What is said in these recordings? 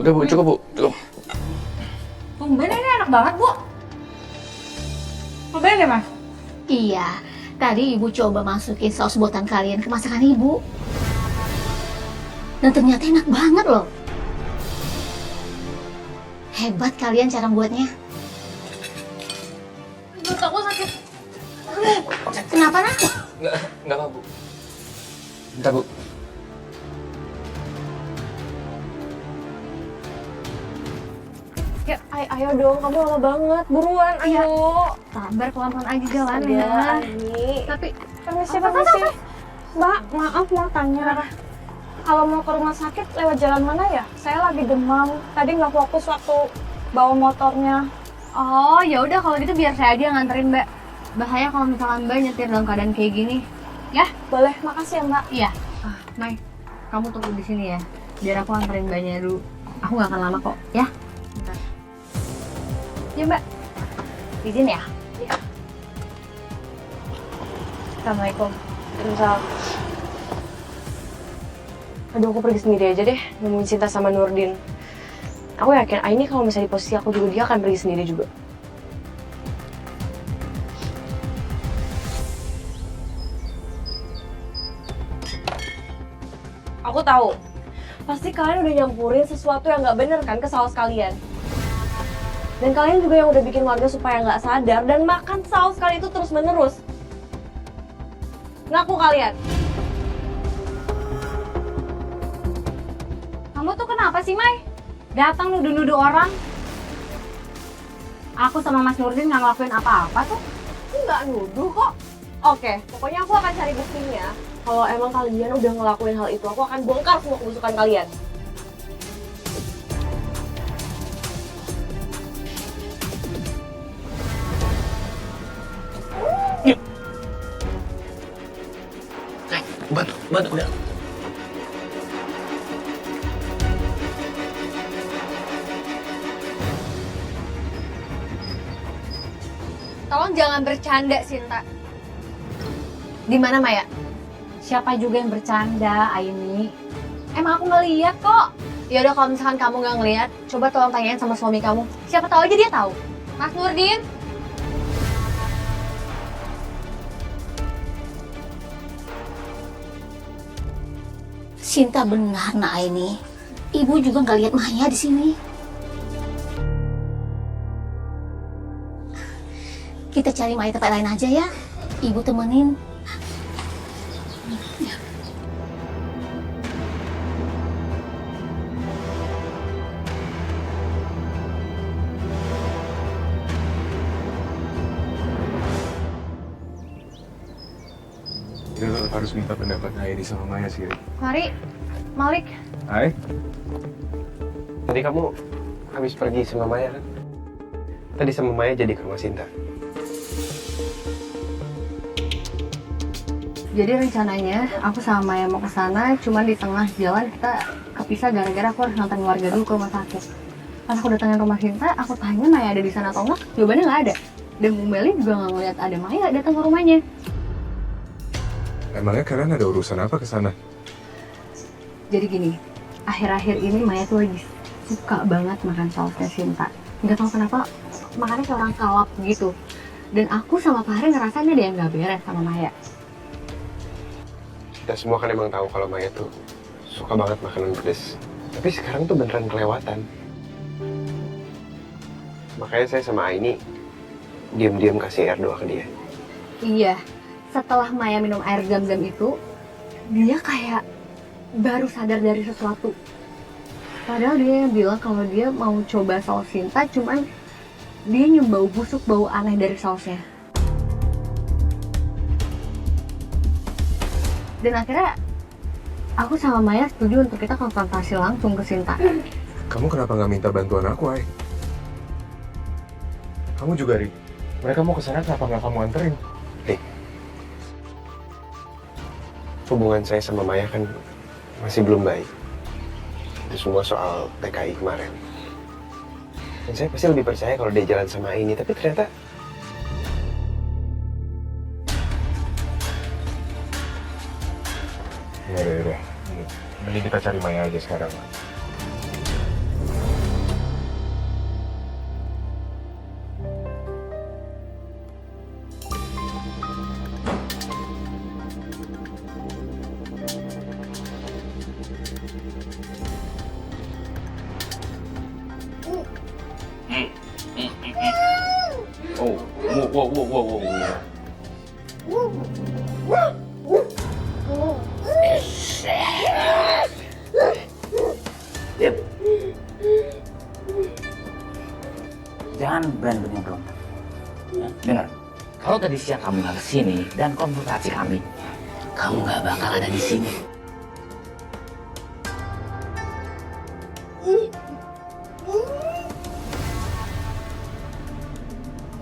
Udah Bu, cukup Bu, cukup. Tumben ini enak banget, Bu. Cobain deh, Mas. Iya, tadi ibu coba masukin saus buatan kalian ke masakan ibu. Dan ternyata enak banget loh. Hebat kalian cara buatnya. Menurut aku sakit. Kenapa, Nak? Enggak apa Bu. Bentar Bu. Ya, ayo dong, kamu lama banget. Buruan, ayo. Sabar, pelan-pelan aja jalan Astaga, ya. Ani. Tapi, Permisi. Mbak, maaf mau tanya. Kalau mau ke rumah sakit lewat jalan mana ya? Saya lagi demam. Tadi nggak fokus waktu bawa motornya. Oh, ya udah kalau gitu biar saya aja yang nganterin, Mbak. Bahaya kalau misalkan Mbak nyetir dalam keadaan kayak gini. Ya? Boleh, makasih ya Mbak. Iya. Mai, kamu tunggu di sini ya. Biar aku anterin Mbaknya dulu. Aku nggak akan lama kok, ya? Bentar. Ya, Mbak. Izin ya? Iya. Assalamualaikum. Waalaikumsalam. Aduh, aku pergi sendiri aja deh, nemuin Cinta sama Nurdin. Aku yakin Aini kalau misalnya di posisi aku juga, dia akan pergi sendiri juga. Aku tahu, pasti kalian udah nyampurin sesuatu yang nggak bener kan ke saus kalian. Dan kalian juga yang udah bikin warga supaya nggak sadar dan makan saus kalian itu terus-menerus. Ngaku kalian. Kamu tuh kenapa sih, Mai? Datang nuduh-nuduh orang. Aku sama Mas Nurdin nggak ngelakuin apa-apa tuh. Nggak nuduh kok. Oke, pokoknya aku akan cari buktinya. Kalau emang kalian udah ngelakuin hal itu, aku akan bongkar semua kebusukan kalian. Bantu udah. Tolong jangan bercanda, Sinta. Di mana Maya? Siapa juga yang bercanda, Aini? Emang aku ngeliat kok. Ya udah kalau misalkan kamu nggak ngeliat, coba tolong tanyain sama suami kamu. Siapa tahu aja dia tahu. Mas Nurdin? Sinta benar, Nak Aini. Ibu juga nggak lihat Maya di sini. Kita cari Maya tempat lain aja ya. Ibu temenin. Kita tetap harus minta pendapat Aini sama Maya sih. Mari, Malik. Hai. Tadi kamu habis pergi sama Maya kan? Tadi sama Maya jadi ke rumah Sinta. Jadi rencananya aku sama Maya mau ke sana, cuman di tengah jalan kita kepisah gara-gara aku harus nganterin warga dulu ke rumah sakit. Pas aku datangin rumah Sinta, aku tanya Maya ada di sana atau enggak, jawabannya nggak ada. Dan Bu Meli juga nggak ngeliat ada Maya datang ke rumahnya. Emangnya kalian ada urusan apa ke sana? Jadi gini, akhir-akhir ini Maya tuh lagi suka banget makan sausnya Sinta. Nggak tahu kenapa makannya kayak orang kalap gitu. Dan aku sama Pak Hari ngerasa ini ada yang nggak beres sama Maya. Kita semua kan emang tahu kalau Maya tuh suka banget makanan pedas. Tapi sekarang tuh beneran kelewatan. Makanya saya sama Aini diam-diam kasih air doa ke dia. Iya, setelah Maya minum air zam-zam itu, dia kayak baru sadar dari sesuatu. Padahal dia yang bilang kalau dia mau coba saus Sinta, cuman dia nyium bau busuk, bau aneh dari sausnya. Dan akhirnya aku sama Maya setuju untuk kita konfrontasi langsung ke Sinta. Kamu kenapa nggak minta bantuan aku, Ai? Kamu juga, Ri. Mereka mau ke sana, kenapa nggak kamu anterin? Hubungan saya sama Maya kan masih belum baik. Itu semua soal TKI kemarin. Dan saya pasti lebih percaya kalau dia jalan sama Aini, tapi ternyata Ya udah. Mending kita cari Maya aja sekarang. Jangan berani-berani berontak. Ya, dengar, kalau tadi siang kamu nggak kesini dan konsultasi kami, kamu nggak bakal ada di sini.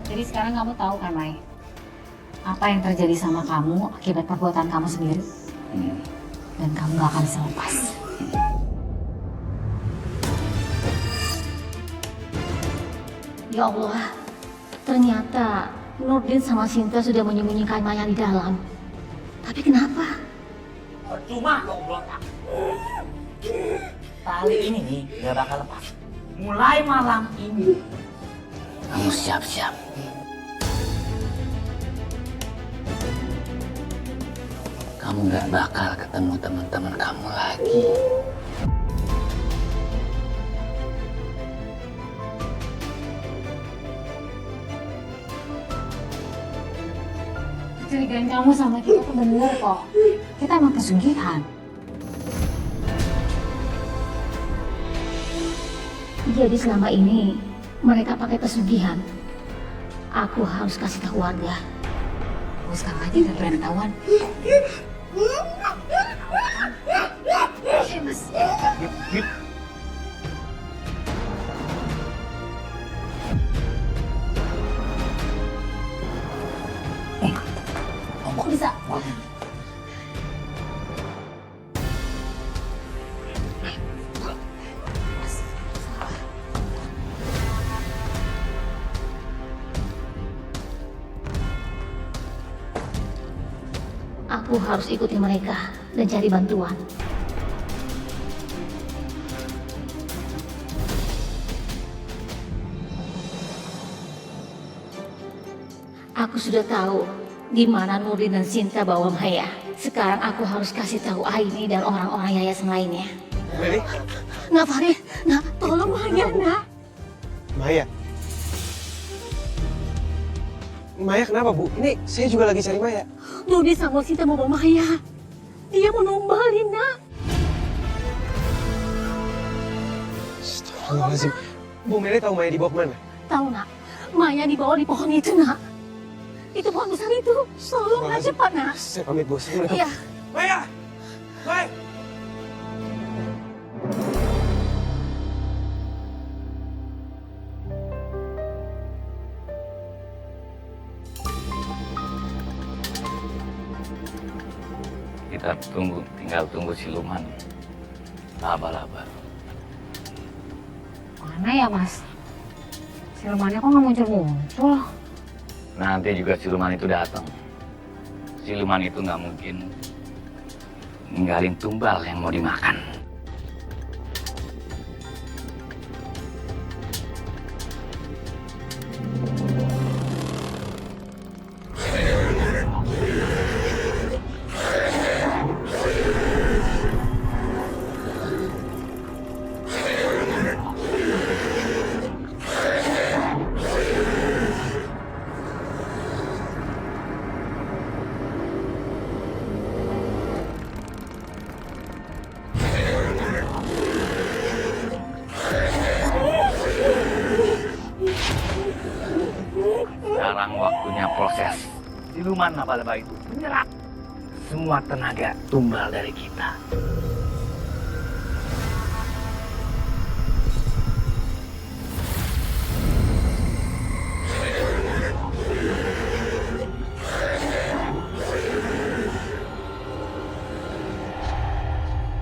Jadi sekarang kamu tahu kan, Mai? Apa yang terjadi sama kamu akibat perbuatan kamu sendiri? Dan kamu gak akan bisa lepas. Ya Allah, ternyata Nurdin sama Sinta sudah menyembunyikan Maya di dalam. Tapi kenapa? Percuma kau berontak. Tali ini nih nggak bakal lepas. Mulai malam ini, kamu siap-siap. Kamu nggak bakal ketemu teman-teman kamu lagi. Kecurigaan kamu sama kita tuh bener kok. Kita emang pesugihan. Jadi selama ini mereka pakai pesugihan. Aku harus kasih tahu warga. Aku sekarang aja udah berani ketahuan. Mas. Kok bisa? Aku harus ikuti mereka dan cari bantuan. Aku sudah tahu di mana Nurdin dan Sinta bawa Maya. Sekarang aku harus kasih tahu Aini dan orang-orang yayasan lainnya. Meli, Nak Farid, nak tolong Maya, nak. Maya. Maya kenapa, Bu? Ini saya juga lagi cari Maya. Nurdin sama Sinta mau bawa Maya. Dia mau numbalin, nak. Astagfirullahaladzim. Bu Meli tahu Maya dibawa kemana? Tahu, nak? Maya dibawa di pohon itu, nak. Itu pohon besar itu. Tolong, nak, cepat, nak. Saya pamit, Bu. Assalamualaikum. Iya. Maya! Maya! Kita tinggal tunggu siluman laba-laba. Mana ya, Mas? Silumannya kok nggak muncul-muncul? Nanti juga siluman itu datang. Siluman itu nggak mungkin ninggalin tumbal yang mau dimakan. Sekarang waktunya proses. Siluman laba-laba itu menyerap semua tenaga tumbal dari kita.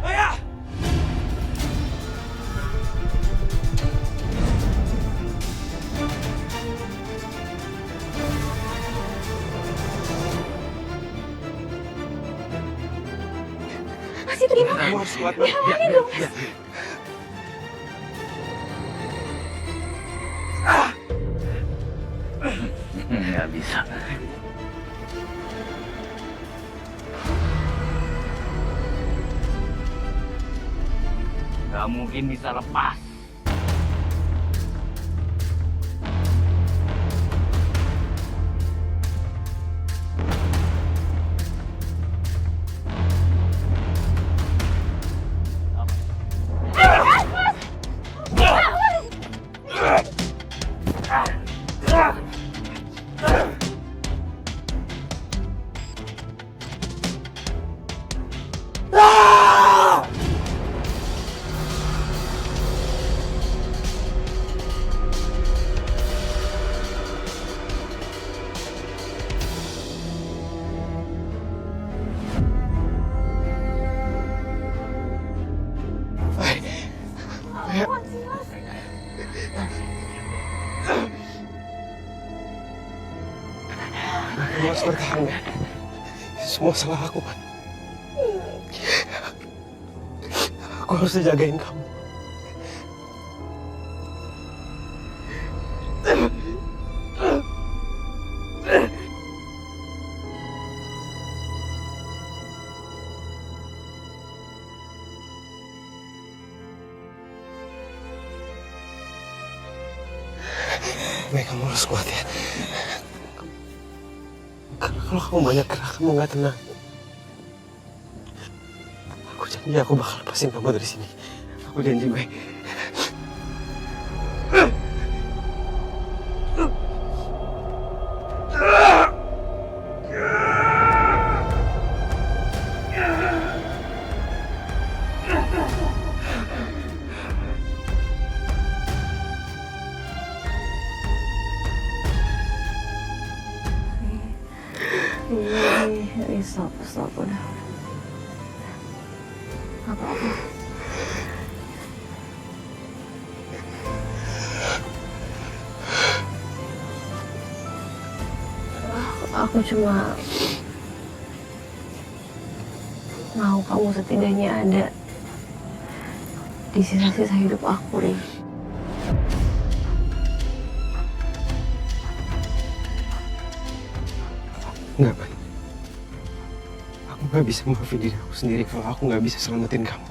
Maya! Mas, itu gimana? Kamu harus kuat, Maya. Nggak bisa. Nggak mungkin bisa lepas. Kamu harus bertahan, Mai. Semua salah aku, Mai. Aku harus jagain kamu. Mai, kamu harus kuat ya. Kalau kamu banyak gerak, kamu nggak tenang. Aku janji aku bakal lepasin kamu dari sini. Aku janji, Mai. Stop udah. Apa-apa. Aku cuma mau kamu setidaknya ada di sisa-sisa hidup aku, Ri. Enggak, Mai. Aku nggak bisa maafin diri aku sendiri kalau aku nggak bisa selamatin kamu.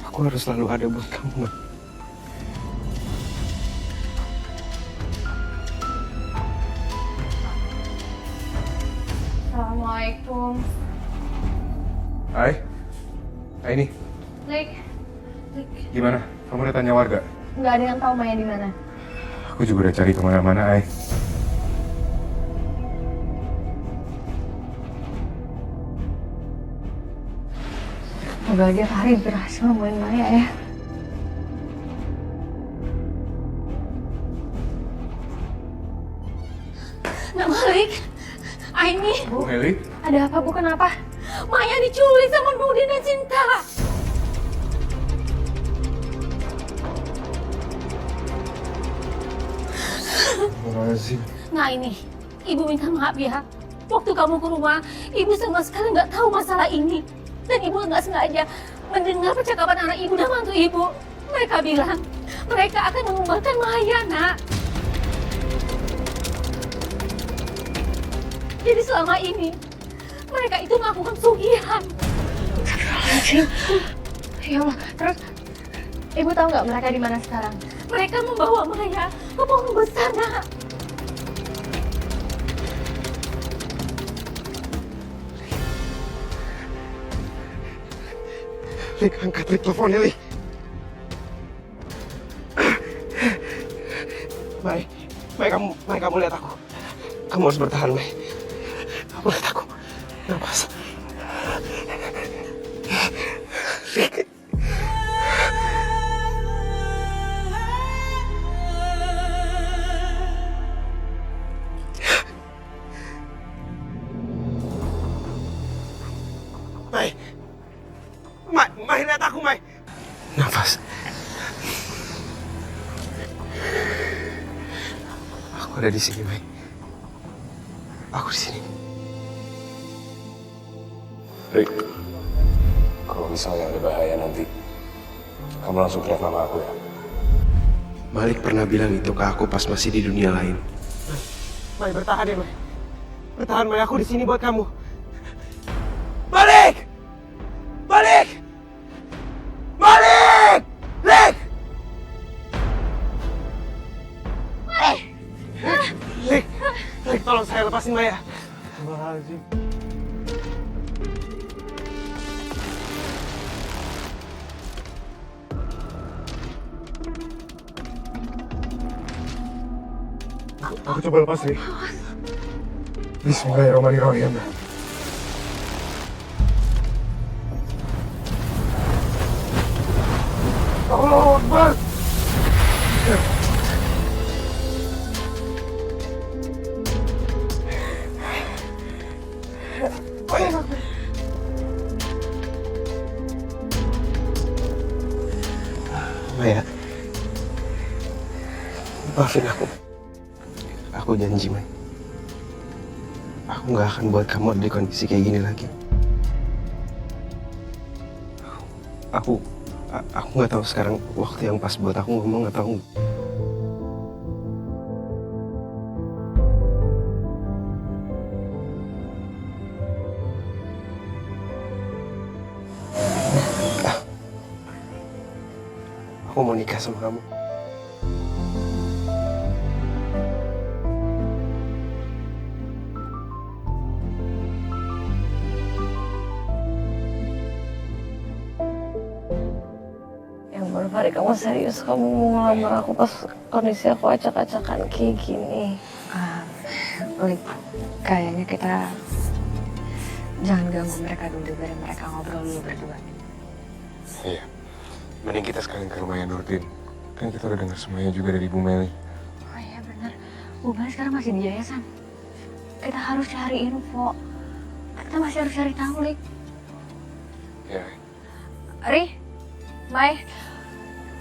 Aku harus selalu ada buat kamu, Mai. Assalamualaikum. Hai. Hai ini, Lik, gimana? Kamu udah tanya warga? nggak ada yang tahu Maya di mana. Aku juga udah cari kemana-mana, Ai. Semoga aja Farid berhasil nemuin Maya ya. Nak Malik, Aini, Bu Meli? Ada apa, Bu? Kenapa? Maya diculik sama Nudin dan Cinta. Astagfirullahaladzim. Nah ini, Ibu minta maaf ya. Waktu kamu ke rumah, Ibu sama sekali nggak tahu masalah ini. Dan Ibu nggak sengaja mendengar percakapan anak Ibu dan mantu Ibu. Mereka bilang, mereka akan mengumbarkan Maya, Nak. Jadi selama ini, mereka itu melakukan pesugihan. Ya Allah, terus Ibu tahu nggak mereka di mana sekarang? Mereka membawa Maya ke pohon besar, Nak. Lik, angkat Lik teleponnya, Lik. Mai, kamu lihat aku. Kamu harus bertahan, Mai. Kamu lihat aku. Nafas. Lik. Mai, lihat aku, Mai. Nafas. Aku ada di sini, Mai. Aku di sini. Rick, kalau misalnya ada bahaya nanti, kamu langsung teriak nama aku ya. Malik pernah bilang itu ke aku pas masih di dunia lain. Mai, bertahan ya, Mai. Bertahan, Mai. Aku di sini buat kamu. Malik! Malik! Malik! Lik! Lik, tolong saya lepasin Maya. Astagfirullahaladzim. Aku coba lepas nih. Bismillahirrahmanirrahim. Allahu Akbar. Maya, maafin aku. Aku janji, Mai. Aku nggak akan buat kamu ada di kondisi kayak gini lagi. Aku nggak tahu sekarang waktu yang pas buat aku ngomong atau enggak. Aku mau nikah sama kamu. Yang baru hari kamu serius, kamu mau ngelamar aku pas kondisi aku acak-acakan kayak gini. Lik, kayaknya kita jangan ganggu mereka dulu, biar mereka ngobrol dulu berdua. Iya. Mending kita sekalian ke rumahnya Nurdin. Kan kita udah dengar semuanya juga dari Bu Meli. Oh iya benar, Bu Meli sekarang masih di yayasan. Kita harus cari info. Kita masih harus cari tahu, Lik. Iya. Ri, Mai,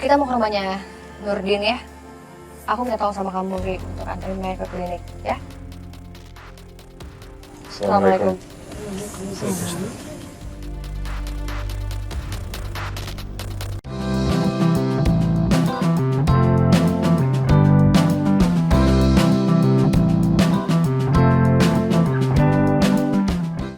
kita mau ke rumahnya Nurdin ya. Aku minta tolong sama kamu, Ri, untuk anterin Mai ke klinik, ya. Assalamualaikum. Assalamualaikum.